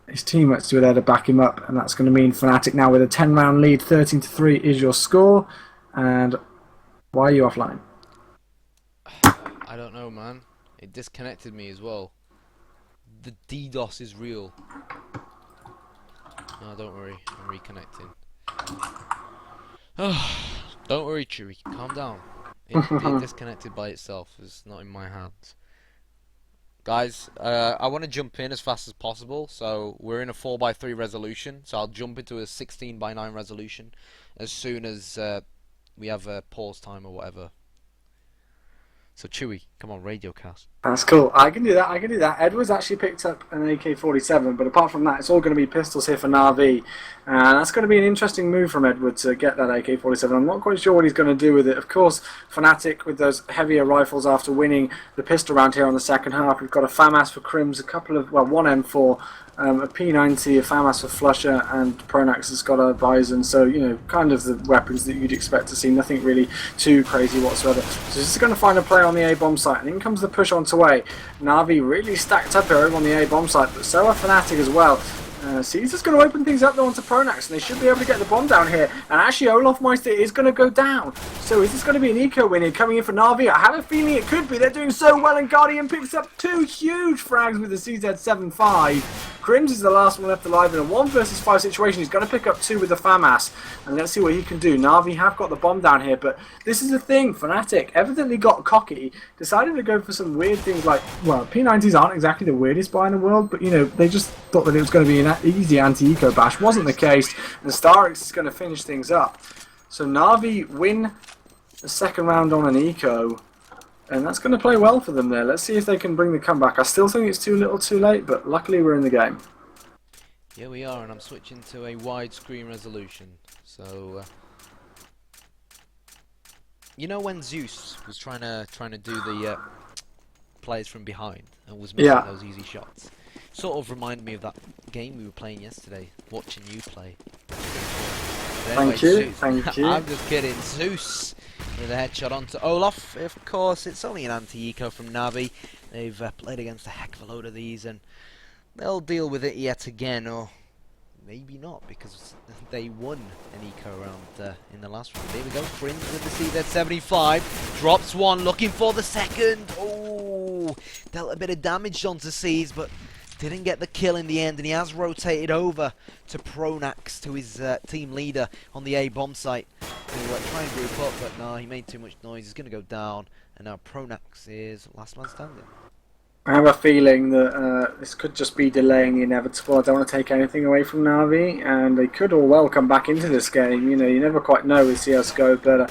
his teammates were there to back him up, and that's going to mean Fnatic now with a 10-round lead. 13-3 is your score. And why are you offline? I don't know, man. It disconnected me as well. The DDoS is real. No, don't worry. I'm reconnecting. Don't worry, Chewy. Calm down. It disconnected by itself. It's not in my hands. Guys, I want to jump in as fast as possible. So we're in a 4x3 resolution. So I'll jump into a 16x9 resolution as soon as we have a pause time or whatever. So Chewy, come on, radio cast. That's cool. I can do that. Edwards actually picked up an AK-47, but apart from that, it's all going to be pistols here for Na'Vi. And that's going to be an interesting move from Edwards to get that AK-47. I'm not quite sure what he's going to do with it. Of course, Fnatic with those heavier rifles after winning the pistol round here on the second half. We've got a FAMAS for Crims, one M4, a P90, a FAMAS for Flusher, and Pronax has got a Bison. So, kind of the weapons that you'd expect to see. Nothing really too crazy whatsoever. So this is going to find a player on the A-bomb site, and in comes the push onto way. Na'Vi really stacked up here over on the A-bomb site, but so are Fnatic as well. Caesar's going to open things up though onto Pronax, and they should be able to get the bomb down here. And actually, Olaf Meister is going to go down. So is this going to be an eco win here coming in for Na'Vi? I have a feeling it could be. They're doing so well, and Guardian picks up 2 huge frags with the CZ75. Crims is the last one left alive in a 1 versus 5 situation. He's going to pick up 2 with the FAMAS. And let's see what he can do. Na'Vi have got the bomb down here, but this is the thing. Fnatic evidently got cocky, decided to go for some weird things like, well, P90s aren't exactly the weirdest buy in the world, but they just thought that it was going to be an easy anti-eco bash. Wasn't the case, and Starix is going to finish things up. So Na'Vi win the second round on an eco, and that's going to play well for them there. Let's see if they can bring the comeback. I still think it's too little too late, but luckily we're in the game. Yeah, we are, and I'm switching to a widescreen resolution. So, when Zeus was trying to do the players from behind and was missing those easy shots, sort of reminded me of that game we were playing yesterday, watching you play. Anyway, Thank you. I'm just kidding. Zeus with a headshot onto Olaf. Of course, it's only an anti-eco from Na'Vi. They've played against a heck of a load of these, and they'll deal with it yet again, or maybe not, because they won an eco round in the last round. There we go, Fringe with the CZ75. Drops one, looking for the second. Oh, dealt a bit of damage onto C's, but didn't get the kill in the end, and he has rotated over to Pronax, to his team leader on the A-bomb site, to try and group up, but no, he made too much noise. He's going to go down, and now Pronax is last man standing. I have a feeling that this could just be delaying the inevitable. I don't want to take anything away from Na'Vi, and they could all well come back into this game. You never quite know with CSGO, but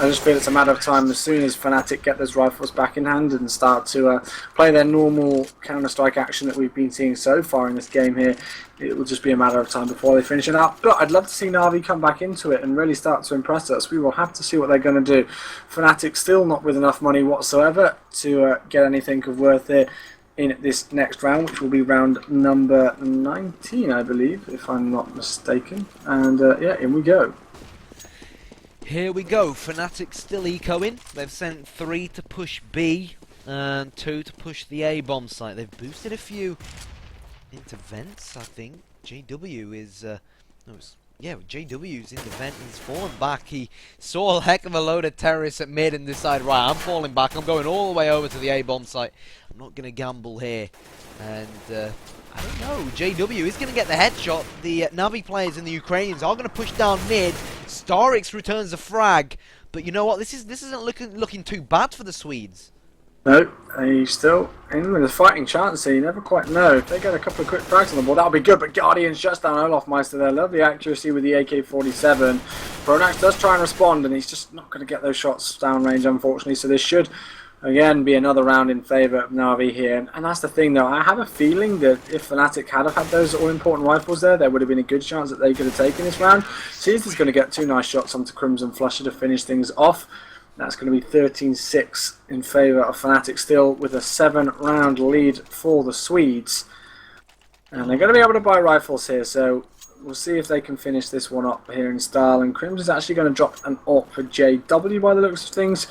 I just feel it's a matter of time. As soon as Fnatic get those rifles back in hand and start to play their normal Counter-Strike action that we've been seeing so far in this game here, it will just be a matter of time before they finish it out. But I'd love to see Na'Vi come back into it and really start to impress us. We will have to see what they're going to do. Fnatic still not with enough money whatsoever to get anything of worth here in this next round, which will be round number 19, I believe, if I'm not mistaken. And yeah, in we go. Here we go. Fnatic still ecoing. They've sent 3 to push B and 2 to push the A-bomb site. They've boosted a few into vents, I think. JW is JW's in the vent. He's fallen back. He saw a heck of a load of terrorists at mid and decided, right, I'm falling back. I'm going all the way over to the A-bomb site. I'm not going to gamble here. And I don't know. JW is going to get the headshot. The Na'Vi players and the Ukrainians are going to push down mid. Starix returns the frag. But you know what? This isn't looking too bad for the Swedes. No, he's still in with a fighting chance here. You never quite know. If they get a couple of quick frags on the board, that'll be good. But Guardian shuts down Olaf Meister there. Lovely accuracy with the AK-47. Pronax does try and respond, and he's just not going to get those shots downrange, unfortunately. So this should, again, be another round in favour of Na'Vi here. And that's the thing, though. I have a feeling that if Fnatic had have had those all-important rifles there would have been a good chance that they could have taken this round. Caesar's going to get 2 nice shots onto Crimson Flusher to finish things off. That's going to be 13-6 in favour of Fnatic, still with a 7-round lead for the Swedes. And they're going to be able to buy rifles here, so we'll see if they can finish this one up here in style. And Crimson's actually going to drop an AWP for JW by the looks of things.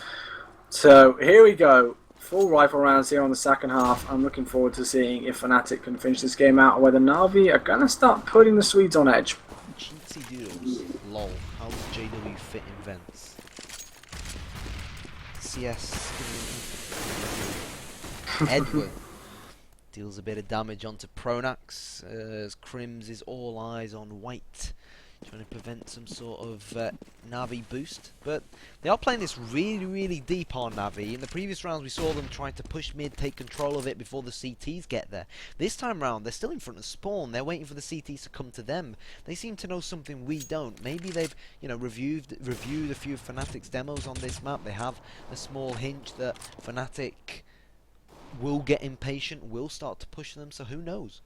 So here we go. full rifle rounds here on the second half. I'm looking forward to seeing if Fnatic can finish this game out, or whether Na'Vi are going to start putting the Swedes on edge. Cheatsy doodles. Lol. How does JW fit in vents? CS. Edward deals a bit of damage onto Pronax as Crims is all eyes on White, trying to prevent some sort of Na'Vi boost. But they are playing this really deep on Na'Vi. In the previous rounds we saw them trying to push mid, take control of it before the CTs get there. This time round they're still in front of spawn, they're waiting for the CTs to come to them. They seem to know something we don't. Maybe they've, you know, reviewed a few of Fnatic's demos on this map. They have a small hint that Fnatic will get impatient, will start to push them, so who knows?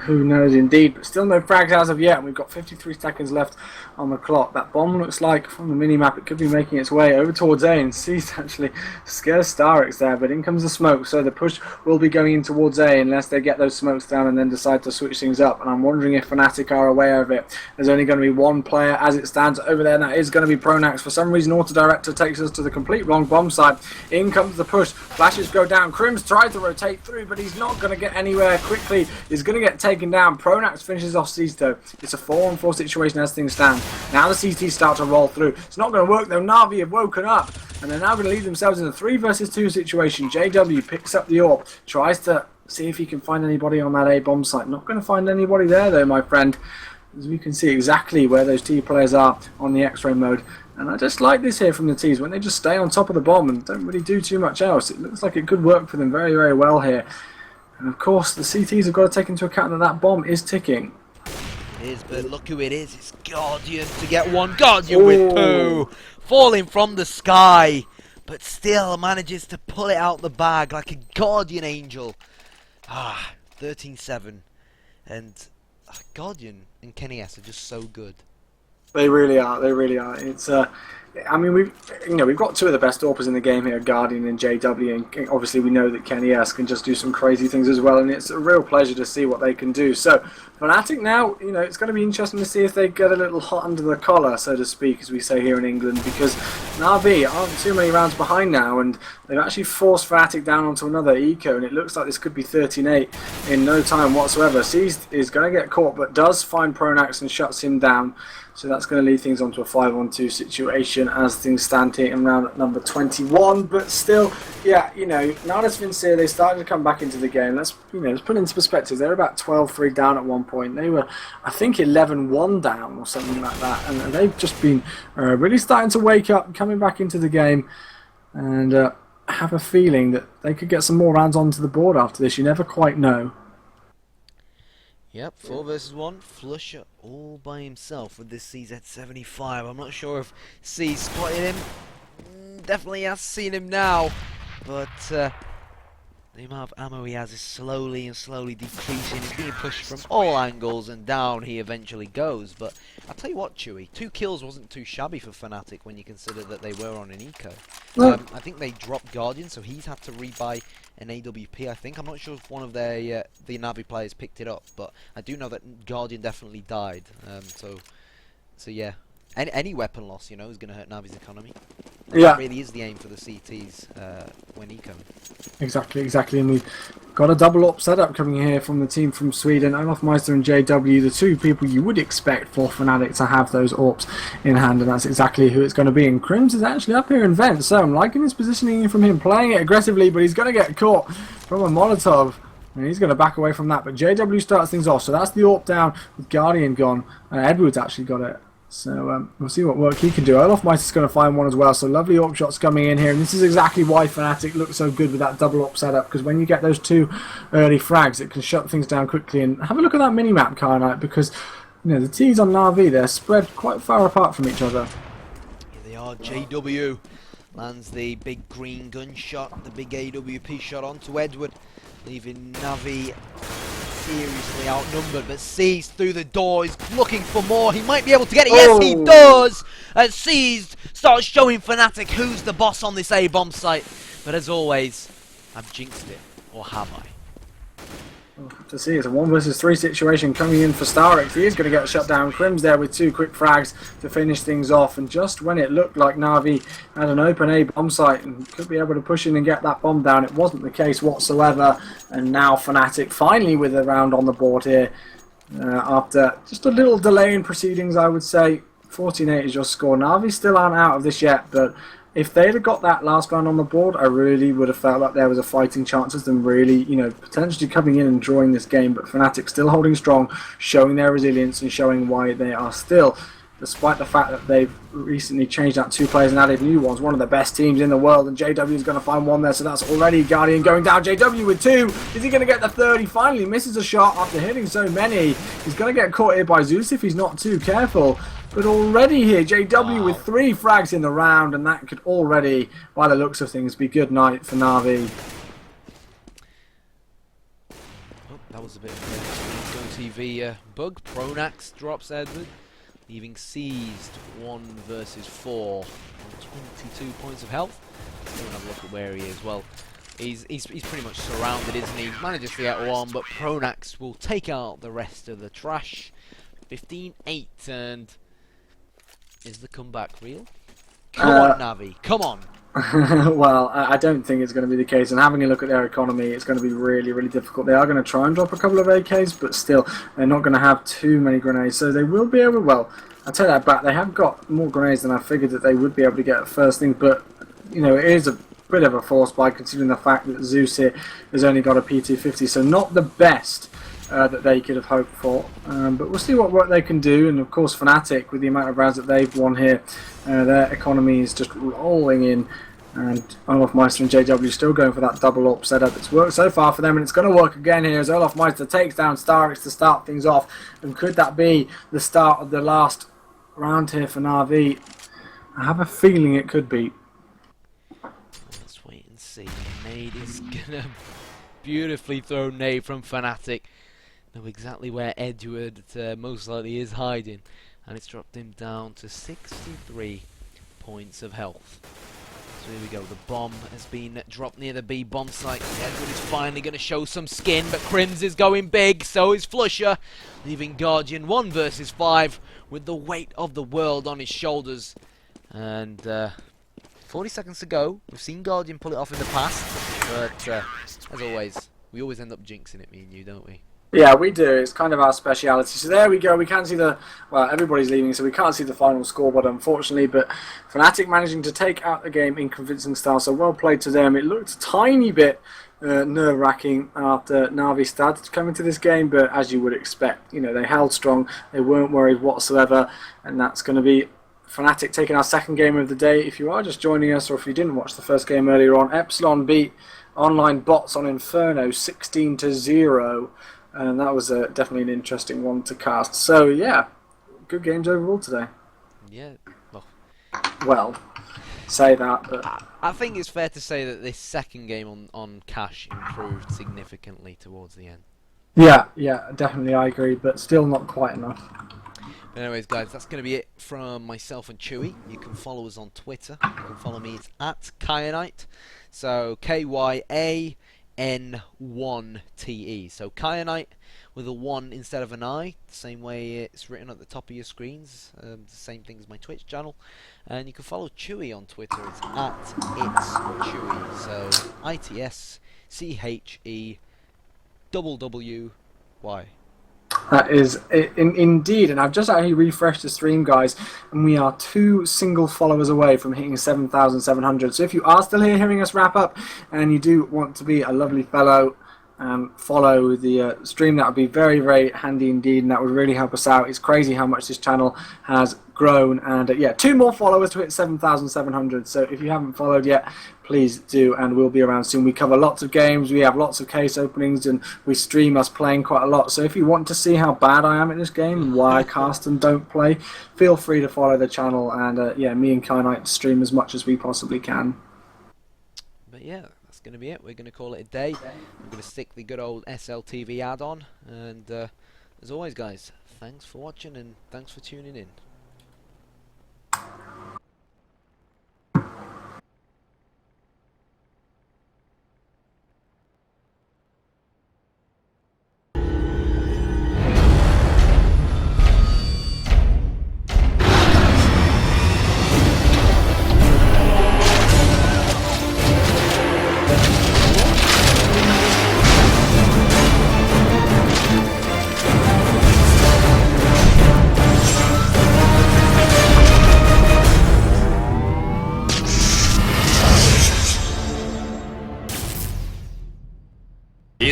Who knows indeed, but still no frags as of yet. We've got 53 seconds left on the clock. That bomb looks like, from the mini-map, it could be making its way over towards A, and C's actually scares Starix there, but in comes the smoke, so the push will be going in towards A unless they get those smokes down and then decide to switch things up, and I'm wondering if Fnatic are aware of it. There's only going to be one player as it stands over there, and that is going to be Pronax. For some reason, Auto-Director takes us to the complete wrong bomb side. In comes the push, flashes go down, Crims tries to rotate through, but he's not going to get anywhere quickly. He's going to get taken down. Pronax finishes off C's though. It's a 4-on-4 situation as things stand. Now the CTs start to roll through. It's not going to work though. Na'Vi have woken up and they're now going to leave themselves in a 3 versus 2 situation. JW picks up the AWP, tries to see if he can find anybody on that A bomb site. Not going to find anybody there though, my friend, as we can see exactly where those T players are on the X-ray mode. And I just like this here from the T's, when they just stay on top of the bomb and don't really do too much else. It looks like it could work for them very well here. And of course, the CTs have got to take into account that that bomb is ticking. It is, but look who it is. It's Guardian to get one. Guardian with poo, falling from the sky, but still manages to pull it out the bag like a guardian angel. 13-7, and Guardian and Kenny S are just so good. They really are. They really are. It's I mean, we've got 2 of the best AWPers in the game here, Guardian and JW, and obviously we know that Kenny S can just do some crazy things as well, and it's a real pleasure to see what they can do. So, Fnatic now, you know, it's going to be interesting to see if they get a little hot under the collar, so to speak, as we say here in England, because Na'Vi aren't too many rounds behind now, and they've actually forced Fnatic down onto another eco, and it looks like this could be 13-8 in no time whatsoever. Seized is going to get caught, but does find Pronax and shuts him down. So that's going to lead things onto a 5-on-2 situation as things stand here in round number 21. But still, yeah, you know, now that Vincere, they started to come back into the game. Let's put it into perspective. They were about 12-3 down at one point. They were, I think, 11-1 down or something like that. And they've just been really starting to wake up, coming back into the game, and have a feeling that they could get some more rounds onto the board after this. You never quite know. Yep, 4 versus 1. Flusher all by himself with this CZ75. I'm not sure if C spotted him. Definitely has seen him now. But the amount of ammo he has is slowly decreasing. He's being pushed from all angles, and down he eventually goes. But I'll tell you what, Chewy, 2 kills wasn't too shabby for Fnatic when you consider that they were on an eco. I think they dropped Guardian, so he's had to rebuy an AWP, I think. I'm not sure if one of their the Na'Vi players picked it up, but I do know that Guardian definitely died. So yeah, any weapon loss, you know, is going to hurt Na'Vi's economy. And that really is the aim for the CTs when eco. Exactly, and we've got a double AWP setup coming here from the team from Sweden. Olof Meister and JW, the 2 people you would expect for Fnatic to have those AWPs in hand, and that's exactly who it's going to be. And Crims is actually up here in vent, so I'm liking his positioning from him, playing it aggressively, but he's going to get caught from a Molotov, and he's going to back away from that. But JW starts things off, so that's the AWP down with Guardian gone. Edward's actually got it. So we'll see what work he can do. Olof Meister's going to find one as well. So lovely AWP shots coming in here. And this is exactly why Fnatic looks so good with that double AWP setup. Because when you get those 2 early frags, it can shut things down quickly. And have a look at that mini-map, Kyanite. Because, you know, the T's on Na'Vi, they're spread quite far apart from each other. Here they are. JW lands the big green gunshot. The big AWP shot onto Edward. Leaving Na'Vi seriously outnumbered, but Seized through the door is looking for more. He might be able to get it. Yes, he does! And Seized starts showing Fnatic who's the boss on this A-bomb site. But as always, I've jinxed it. Or have I? We'll have to see. It's a 1 versus 3 situation coming in for Starix. He is going to get shut down. Crim's there with 2 quick frags to finish things off. And just when it looked like Na'Vi had an open A bomb site and could be able to push in and get that bomb down, it wasn't the case whatsoever. And now Fnatic finally with a round on the board here. After just a little delay in proceedings, I would say. 14-8 is your score. Na'Vi still aren't out of this yet, but if they'd have got that last round on the board, I really would have felt like there was a fighting chance of them really, you know, potentially coming in and drawing this game. But Fnatic still holding strong, showing their resilience and showing why they are still, despite the fact that they've recently changed out 2 players and added new ones, one of the best teams in the world, and JW is going to find 1 there, so that's already Guardian going down. JW with 2. Is he going to get the third? He finally misses a shot after hitting so many. He's going to get caught here by Zeus if he's not too careful. But already here, JW with 3 frags in the round, and that could already, by the looks of things, be good night for Na'Vi. Oh, that was a bit of a GoTV bug. Pronax drops Edward, leaving seized 1 versus 4 on 22 points of health. Let's go and have a look at where he is. Well, he's pretty much surrounded, isn't he? Manages to get 1, but Pronax will take out the rest of the trash. 15-8, and is the comeback real? Come on, Na'Vi, come on! Well, I don't think it's going to be the case, and having a look at their economy, it's going to be really, really difficult. They are going to try and drop a couple of AKs, but still, they're not going to have too many grenades, so they will be able, well, I'll take that back, they have got more grenades than I figured that they would be able to get at first thing, but, you know, it is a bit of a force buy considering the fact that Zeus here has only got a P250, so not the best that they could have hoped for, but we'll see what work they can do. And of course Fnatic, with the amount of rounds that they've won here, their economy is just rolling in, and Olaf Meister and JW still going for that double up setup. It's worked so far for them, and it's going to work again here as Olaf Meister takes down Starix to start things off. And could that be the start of the last round here for Na'Vi? I have a feeling it could be. Let's wait and see. Nade is gonna beautifully throw nade from Fnatic. Know exactly where Edward most likely is hiding, and it's dropped him down to 63 points of health. So here we go, the bomb has been dropped near the B bomb site. Edward is finally going to show some skin, but Crims is going big, so is Flusher, leaving Guardian 1 versus 5 with the weight of the world on his shoulders. And 40 seconds to go. We've seen Guardian pull it off in the past, but as always, we always end up jinxing it, me and you, don't we? Yeah, we do. It's kind of our speciality. So there we go. We can see the... Well, everybody's leaving, so we can't see the final scoreboard, unfortunately. But Fnatic managing to take out the game in convincing style. So well played to them. It looked a tiny bit nerve-wracking after Na'Vi started coming to this game. But as you would expect, you know, they held strong. They weren't worried whatsoever. And that's going to be Fnatic taking our second game of the day. If you are just joining us, or if you didn't watch the first game earlier on, Epsilon beat Online Bots on Inferno 16-0. And that was definitely an interesting one to cast. So, yeah, good games overall today. Yeah, well, say that, but... I think it's fair to say that this second game on Cash improved significantly towards the end. Yeah, definitely, I agree, but still not quite enough. But anyways, guys, that's going to be it from myself and Chewy. You can follow us on Twitter. You can follow me, it's at Kyanite. So, Kyanite. So Kyanite with a 1 instead of an I, the same way it's written at the top of your screens, the same thing as my Twitch channel. And you can follow Chewy on Twitter, it's at It's Chewy, so ITSCHEWWY. That is indeed, and I've just actually refreshed the stream, guys, and we are 2 single followers away from hitting 7,700. So if you are still here hearing us wrap up, and you do want to be a lovely fellow, follow the stream, that would be very, very handy indeed, and that would really help us out. It's crazy how much this channel has grown, and yeah, 2 more followers to hit 7,700. So if you haven't followed yet, please do, and we'll be around soon. We cover lots of games, we have lots of case openings, and we stream us playing quite a lot. So if you want to see how bad I am at this game and why I cast and don't play, feel free to follow the channel, and yeah, me and Kyanite stream as much as we possibly can. But yeah, that's going to be it. We're going to call it a day. I'm going to stick the good old SLTV add-on, and as always, guys, thanks for watching and thanks for tuning in.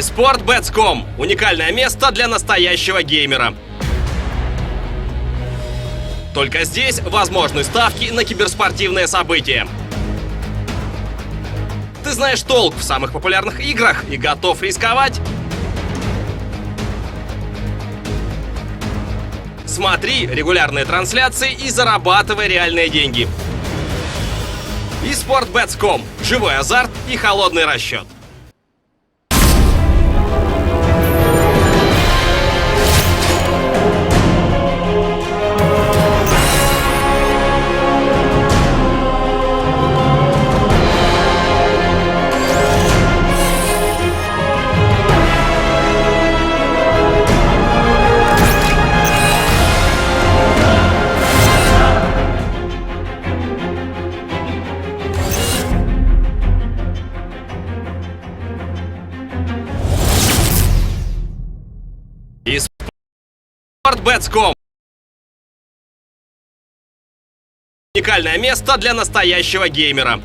eSportBets.com – уникальное место для настоящего геймера. Только здесь возможны ставки на киберспортивные события. Ты знаешь толк в самых популярных играх и готов рисковать? Смотри регулярные трансляции и зарабатывай реальные деньги. eSportBets.com – живой азарт и холодный расчет. eSportBets.com – уникальное место для настоящего геймера.